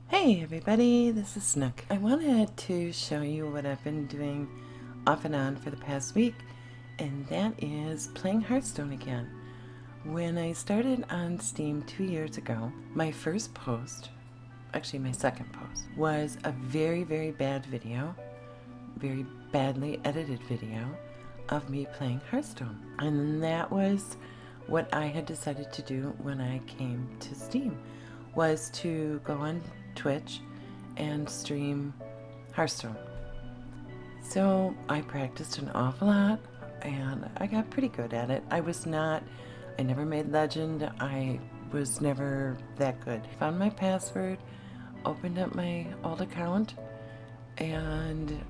Hey everybody, this is Snook. I wanted to show you what I've been doing off and on for the past week, and that is playing Hearthstone again. When I started on Steam 2 years ago, my first post, actually my second post, was a very bad video, very badly edited video of me playing Hearthstone. And that was what I had decided to do when I came to Steam, was to go on Twitch and stream Hearthstone. So I practiced an awful lot and I got pretty good at it. I never made legend. I was never that good. Found my password, opened up my old account, and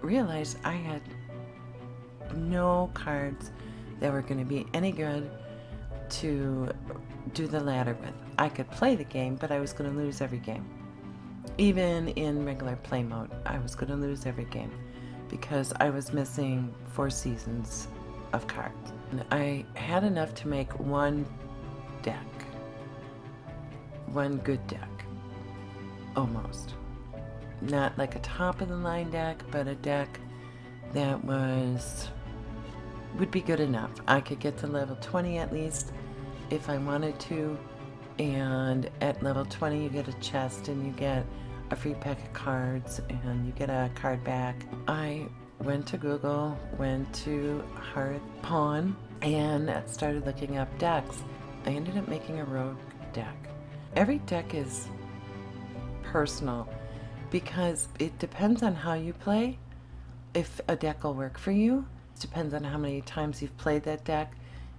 realized I had no cards that were going to be any good to do the ladder with. I could play the game, but I was going to lose every game. Even in regular play mode, I was going to lose every game because I was missing 4 seasons of cards. And I had enough to make one deck. One good deck. Almost. Not like a top of the line deck, but a deck that would be good enough. I could get to level 20 at least if I wanted to, and at level 20 you get a chest and you get a free pack of cards and you get a card back. I went to Google, went to Hearthstone, and started looking up decks. I ended up making a rogue deck. Every deck is personal because it depends on how you play. If a deck will work for you, it depends on how many times you've played that deck.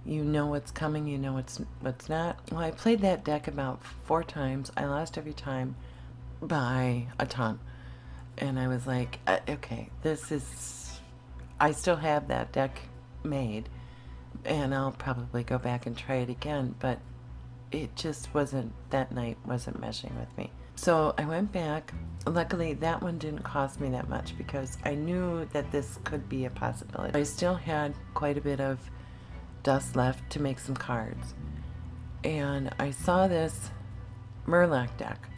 You know what's coming, you know what's not. Well, I played that deck about 4 times. I lost every time by a ton. And I was like, okay, I still have that deck made, and I'll probably go back and try it again, but it just that night wasn't meshing with me. So I went back. Luckily, that one didn't cost me that much because I knew that this could be a possibility. I still had quite a bit of dust left to make some cards. And I saw this Murloc deck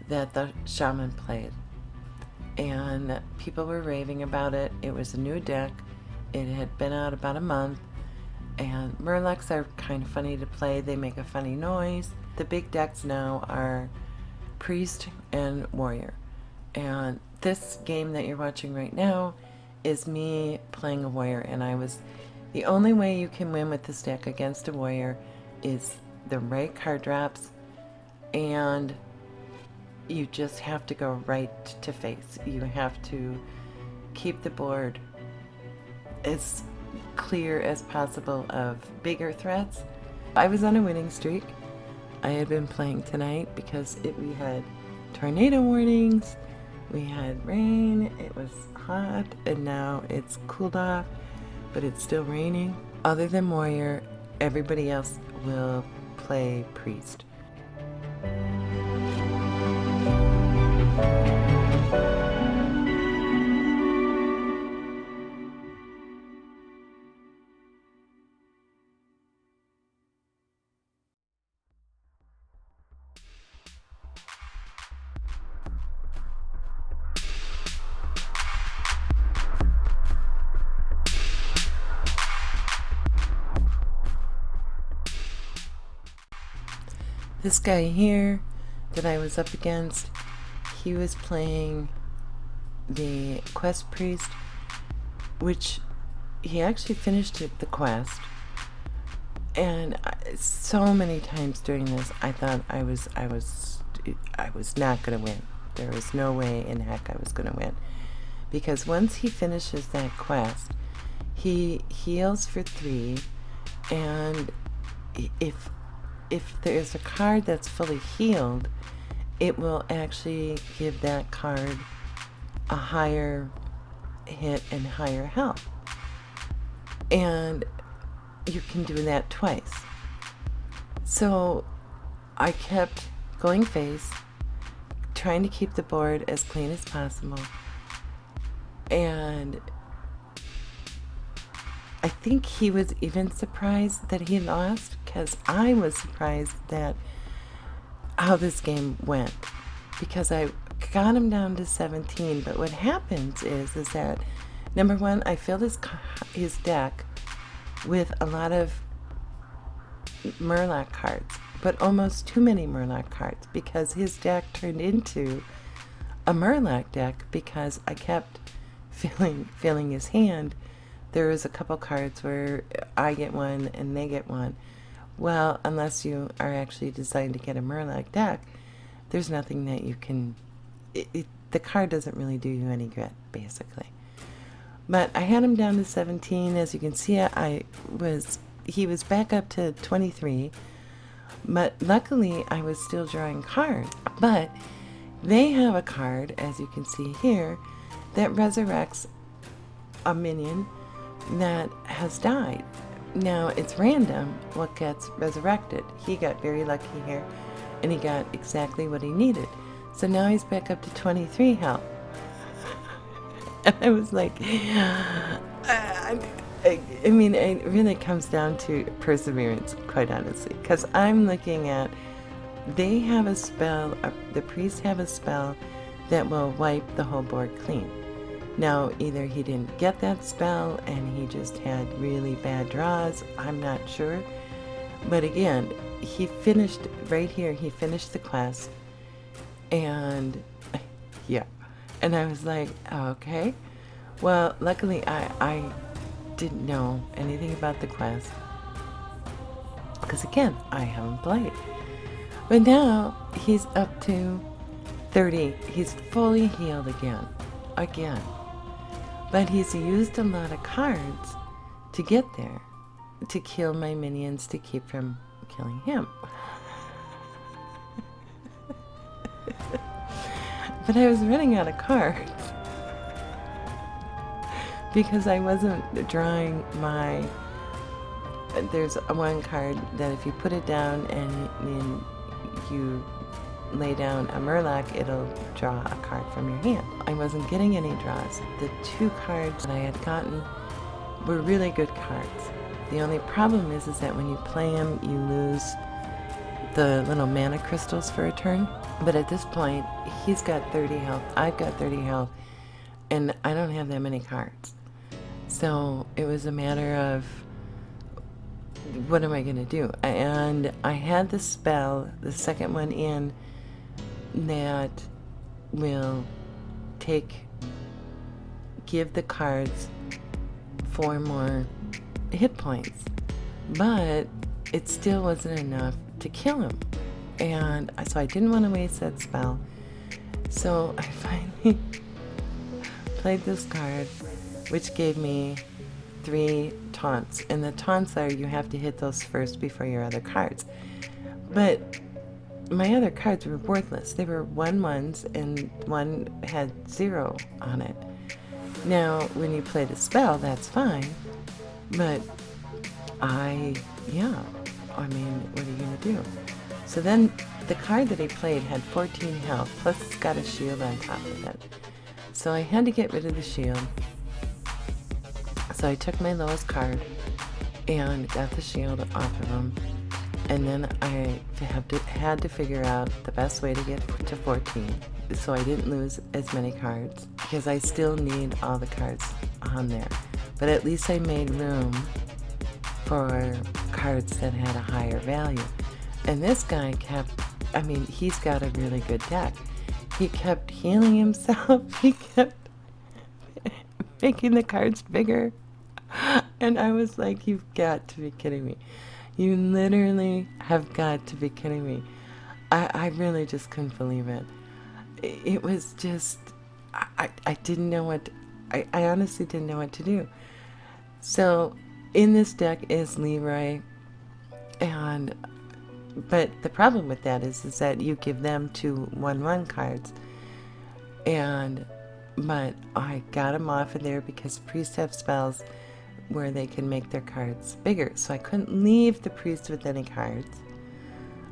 that the Shaman played. And people were raving about it. It was a new deck. It had been out about a month. And Murlocs are kind of funny to play. They make a funny noise. The big decks now are Priest and Warrior. And this game that you're watching right now is me playing a Warrior, and the only way you can win with this deck against a Warrior is the right card drops, and you just have to go right to face. You have to keep the board as clear as possible of bigger threats. I was on a winning streak. I had been playing tonight because we had tornado warnings, we had rain, it was hot, and now it's cooled off, but it's still raining. Other than Warrior, everybody else will play Priest. This guy here that I was up against, he was playing the Quest Priest, which he actually finished the quest. And so many times during this, I thought I was not going to win. There was no way in heck I was going to win, because once he finishes that quest, he heals for 3, and if there's a card that's fully healed, it will actually give that card a higher hit and higher health. And you can do that twice. So I kept going face, trying to keep the board as clean as possible. And I think he was even surprised that he lost, because I was surprised that how this game went. because I got him down to 17. But what happens is that, number one, I filled his deck with a lot of Murloc cards, but almost too many Murloc cards, because his deck turned into a Murloc deck because I kept filling his hand. There was a couple cards where I get one and they get one. Well, unless you are actually designed to get a Murloc deck, there's nothing that you can... the card doesn't really do you any good, basically. But I had him down to 17. As you can see, he was back up to 23. But luckily, I was still drawing cards. But they have a card, as you can see here, that resurrects a minion that has died. Now, it's random what gets resurrected. He got very lucky here, and he got exactly what he needed. So now he's back up to 23 health. And I was like, I mean, it really comes down to perseverance, quite honestly. Because I'm looking at, they have a spell, the priests have a spell that will wipe the whole board clean. Now, either he didn't get that spell and he just had really bad draws, I'm not sure. But again, he finished, right here, he finished the quest. And, yeah. And I was like, okay. Well, luckily, I didn't know anything about the quest. Because again, I haven't played. But now, he's up to 30. He's fully healed again. But he's used a lot of cards to get there, to kill my minions, to keep from killing him. But I was running out of cards because I wasn't drawing my... There's one card that if you put it down and you lay down a Murloc, it'll draw a card from your hand. I wasn't getting any draws. The 2 cards that I had gotten were really good cards. The only problem is that when you play them, you lose the little mana crystals for a turn. But at this point, he's got 30 health, I've got 30 health, and I don't have that many cards. So it was a matter of, what am I going to do? And I had the spell, the second one in, that will give the cards 4 more hit points. But it still wasn't enough to kill him. And so I didn't want to waste that spell. So I finally played this card, which gave me 3 taunts. And the taunts are, you have to hit those first before your other cards. But my other cards were worthless. They were 1/1s and one had 0 on it. Now, when you play the spell, that's fine. But I mean, what are you going to do? So then the card that he played had 14 health, plus it's got a shield on top of it. So I had to get rid of the shield. So I took my lowest card and got the shield off of him. And then I had to figure out the best way to get to 14 so I didn't lose as many cards, because I still need all the cards on there. But at least I made room for cards that had a higher value. And this guy he's got a really good deck. He kept healing himself. He kept making the cards bigger. And I was like, you've got to be kidding me. You literally have got to be kidding me. I really just couldn't believe it. It was just, I didn't know what, I honestly didn't know what to do. So in this deck is Leroy, but the problem with that is that you give them 2 1/1 cards, but I got them off of there because priests have spells where they can make their cards bigger, so I couldn't leave the priest with any cards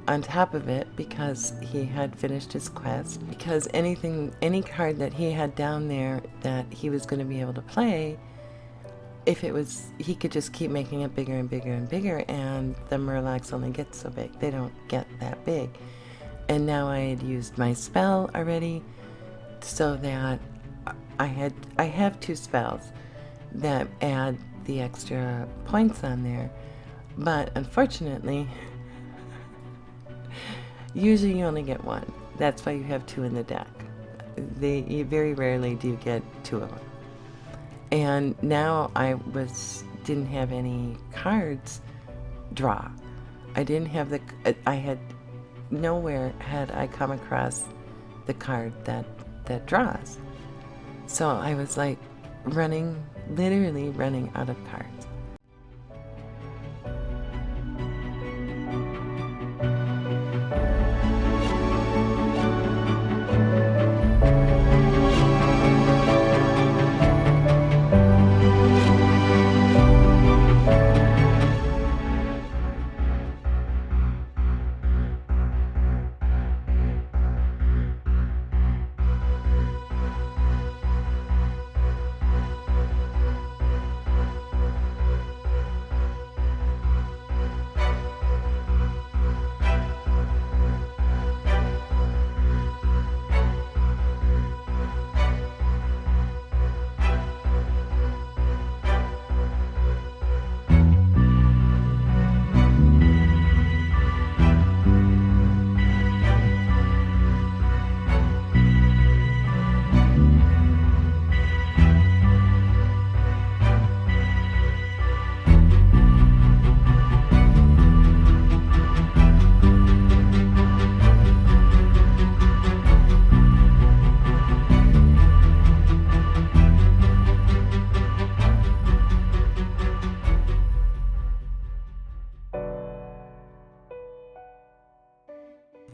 on top of it because he had finished his quest, because any card that he had down there that he was going to be able to play, if it was, he could just keep making it bigger and bigger and bigger, and the Murlocs only get so big. They don't get that big. And now I had used my spell already, so that I have 2 spells that add the extra points on there. But unfortunately, usually you only get 1. That's why you have 2 in the deck. You very rarely do get 2 of them. And now I didn't have any cards draw. I didn't have nowhere had I come across the card that draws. So I was like literally running out of cards.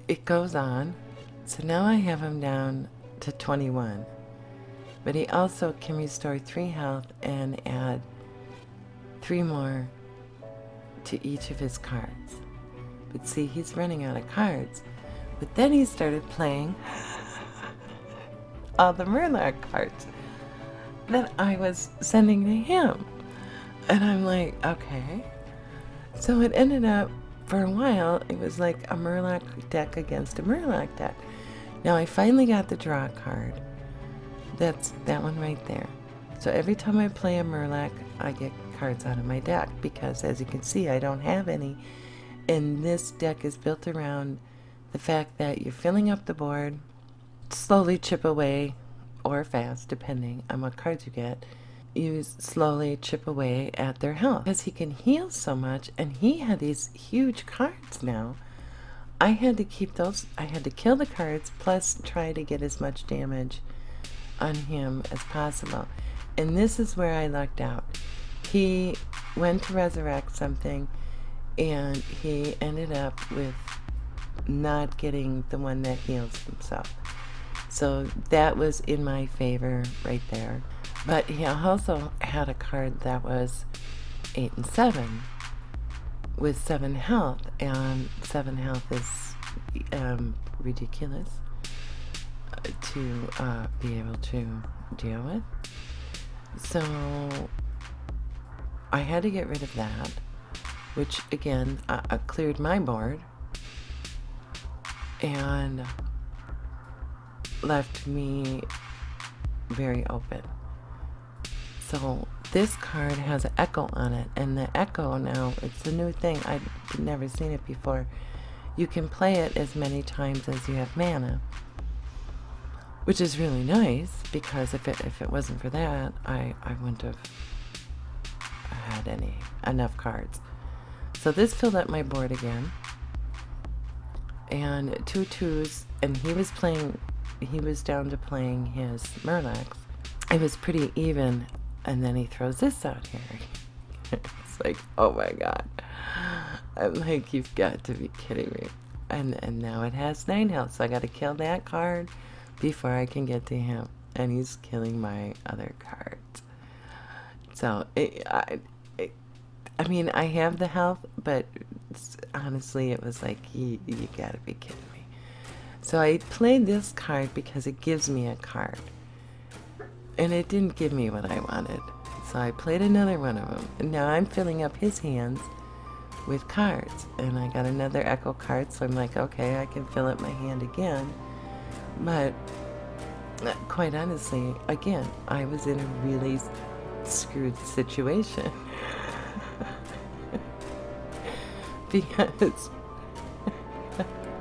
It goes on. So now I have him down to 21. But he also can restore 3 health and add 3 more to each of his cards. But see, he's running out of cards. But then he started playing all the Murloc cards that I was sending to him. And I'm like, okay. So it ended up, for a while, it was like a Murloc deck against a Murloc deck. Now I finally got the draw card. That's that one right there. So every time I play a Murloc, I get cards out of my deck because, as you can see, I don't have any. And this deck is built around the fact that you're filling up the board, slowly chip away, or fast, depending on what cards you get. You slowly chip away at their health. Because he can heal so much, and he had these huge cards now. I had to keep those, I had to kill the cards, plus try to get as much damage on him as possible. And this is where I lucked out. He went to resurrect something, and he ended up with not getting the one that heals himself. So that was in my favor right there. But he also had a card that was 8 and 7 with 7 health, and 7 health is ridiculous to be able to deal with. So I had to get rid of that, which again cleared my board and left me very open. So this card has an echo on it, and the echo now, it's a new thing. I've never seen it before. You can play it as many times as you have mana, which is really nice, because if it wasn't for that, I wouldn't have had enough cards. So this filled up my board again, and 2 2s, and he was down to playing his Murlocs. It was pretty even. And then he throws this out here. It's like, oh my god. I'm like, you've got to be kidding me. And now it has 9 health, so I got to kill that card before I can get to him. And he's killing my other cards. So, I mean, I have the health, but honestly, it was like, you got to be kidding me. So I played this card because it gives me a card. And it didn't give me what I wanted. So I played another one of them. And now I'm filling up his hands with cards. And I got another echo card, so I'm like, okay, I can fill up my hand again. But quite honestly, again, I was in a really screwed situation. Because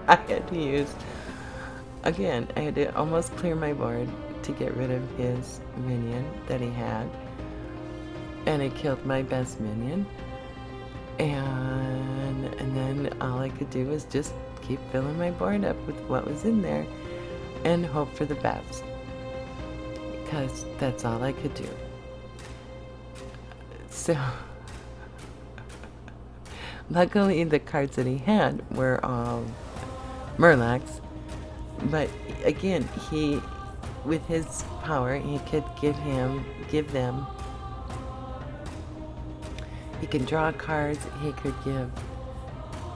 I had to use, again, I had to almost clear my board to get rid of his minion that he had. And it killed my best minion. And then all I could do was just keep filling my board up with what was in there and hope for the best. Because that's all I could do. So, luckily the cards that he had were all Murlocs. But again, he, with his power, he could give them, he can draw cards, he could give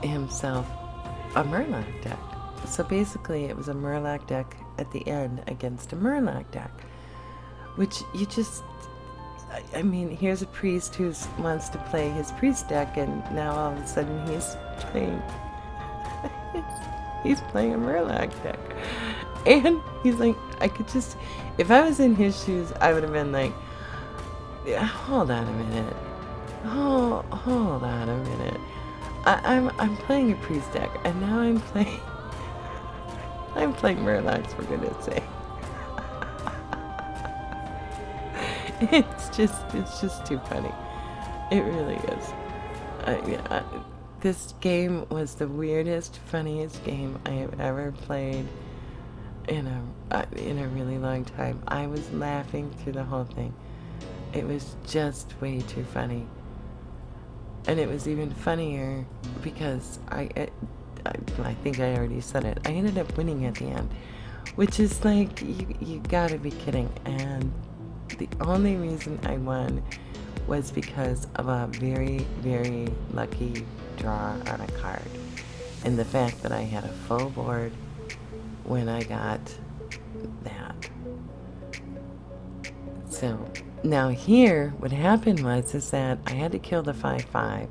himself a Murloc deck. So basically it was a Murloc deck at the end against a Murloc deck. Which you just, I mean, here's a priest who wants to play his priest deck, and now all of a sudden he's playing a Murloc deck. And he's like, I could just, if I was in his shoes, I would have been like, yeah, hold on a minute. Hold on a minute. I'm playing a priest deck, and now I'm playing Murlocs, for goodness sake. It's just too funny. It really is. This game was the weirdest, funniest game I have ever played in a really long time. I was laughing through the whole thing. It was just way too funny. And it was even funnier because I think I already said it. I ended up winning at the end, which is like, you gotta be kidding. And the only reason I won was because of a very, very lucky draw on a card. And the fact that I had a full board when I got that. So, now here, what happened is that I had to kill the 5/5.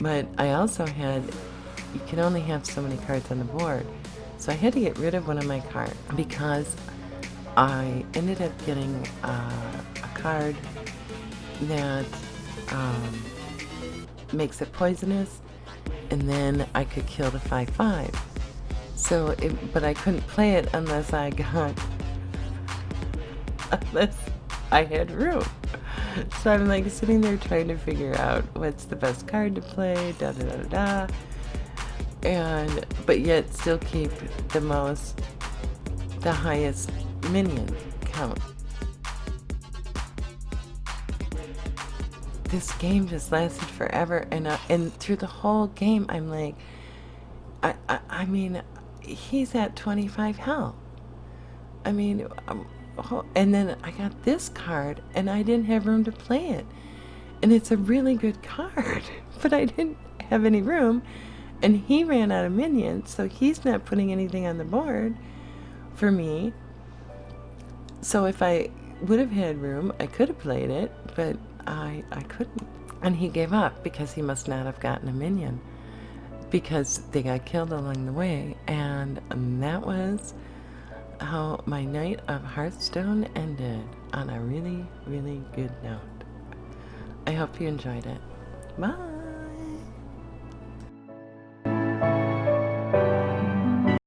But I also had, you can only have so many cards on the board. So I had to get rid of one of my cards because I ended up getting a card that makes it poisonous, and then I could kill the 5/5. So, but I couldn't play it unless I had room. So I'm like sitting there trying to figure out what's the best card to play, da da da da da, but yet still keep the highest minion count. This game just lasted forever, and through the whole game, I'm like, I mean, he's at 25 health. I mean, and then I got this card, and I didn't have room to play it, and it's a really good card, but I didn't have any room, and he ran out of minions, so he's not putting anything on the board for me. So if I would have had room, I could have played it, but I couldn't. And he gave up because he must not have gotten a minion, because they got killed along the way. And that was how my night of Hearthstone ended, on a really, really good note. I hope you enjoyed it. Bye.